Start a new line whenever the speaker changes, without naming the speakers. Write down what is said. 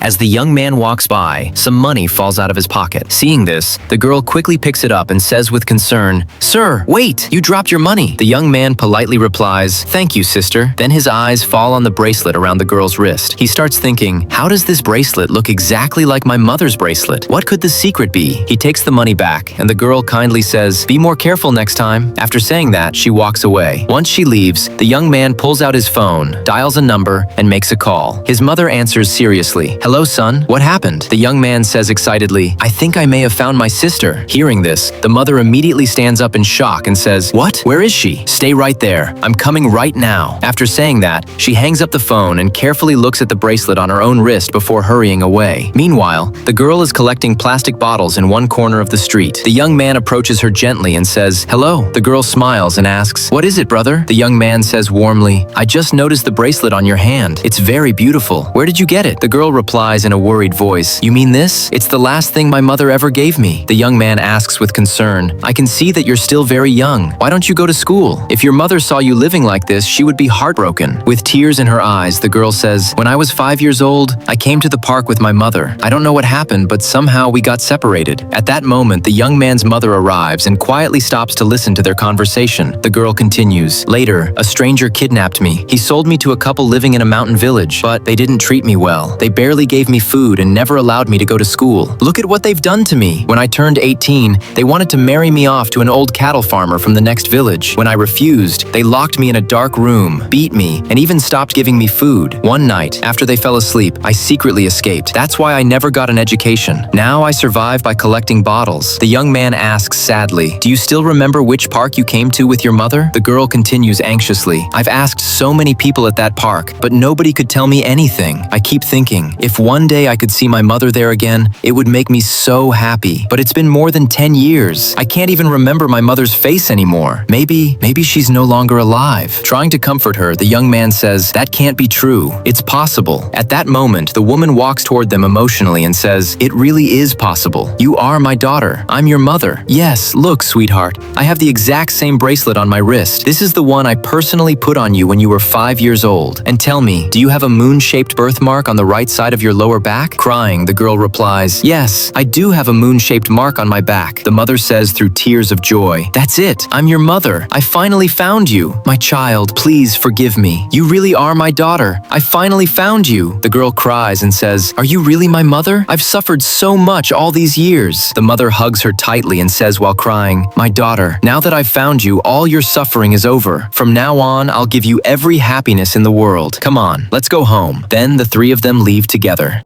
As the young man walks by, some money falls out of his pocket. Seeing this, the girl quickly picks it up and says with concern, "Sir, wait, you dropped your money." The young man politely replies, "Thank you, sister." Then his eyes fall on the bracelet around the girl's wrist. He starts thinking, how does this bracelet look exactly like my mother's bracelet? What could the secret be? He takes the money back, and the girl kindly says, "Be more careful next time." After saying that, she walks away. Once she leaves, the young man pulls out his phone, dials a number, and makes a call. His mother answers seriously, "Hello, son, what happened?" The young man says excitedly, "I think I may have found my sister." Hearing this, the mother immediately stands up in shock and says, "What? Where is she? Stay right there. I'm coming right now." After saying that, she hangs up the phone and carefully looks at the bracelet on her own wrist before hurrying away. Meanwhile, the girl is collecting plastic bottles in one corner of the street. The young man approaches her gently and says, "Hello." The girl smiles and asks, "What is it, brother?" The young man says warmly, "I just noticed the bracelet on your hand. It's very beautiful. Where did you get it?" The girl replies in a worried voice, "You mean this? It's the last thing my mother ever gave me." The young man asks with concern, "I can see that you're still very young. Why don't you go to school? If your mother saw you living like this, she would be heartbroken." With tears in her eyes, the girl says, "When I was 5 years old, I came to the park with my mother. I don't know what happened, but somehow we got separated." At that moment, the young man's mother arrives and quietly stops to listen to their conversation. The girl continues, "Later, a stranger kidnapped me. He sold me to a couple living in a mountain village, but they didn't treat me well. They barely gave me food and never allowed me to go to school. Look at what they've done to me. When I turned 18, they wanted to marry me off to an old cattle farmer from the next village. When I refused, they locked me in a dark room, beat me, and even stopped giving me food. One night, after they fell asleep, I secretly escaped. That's why I never got an education. Now I survive by collecting bottles." The young man asks sadly, "Do you still remember which park you came to with your mother?" The girl continues anxiously, "I've asked so many people at that park, but nobody could tell me anything. I keep thinking, if one day I could see my mother there again, it would make me so happy. But it's been more than 10 years. I can't even remember my mother's face anymore. Maybe she's no longer alive." Trying to comfort her, the young man says, "That can't be true. It's possible." At that moment, the woman walks toward them emotionally and says, "It really is possible. You are my daughter. I'm your mother. Yes, look, sweetheart. I have the exact same bracelet on my wrist. This is the one I personally put on you when you were 5 years old. And tell me, do you have a moon-shaped birthmark on the right side of your lower back?" Crying, the girl replies, "Yes, I do have a moon-shaped mark on my back." The mother says through tears of joy, "That's it. I'm your mother. I finally found you. My child, please forgive me. You really are my daughter. I finally found you." The girl cries and says, "Are you really my mother? I've suffered so much all these years." The mother hugs her tightly and says while crying, "My daughter, now that I've found you, all your suffering is over. From now on, I'll give you every happiness in the world. Come on, let's go home." Then the three of them leave together.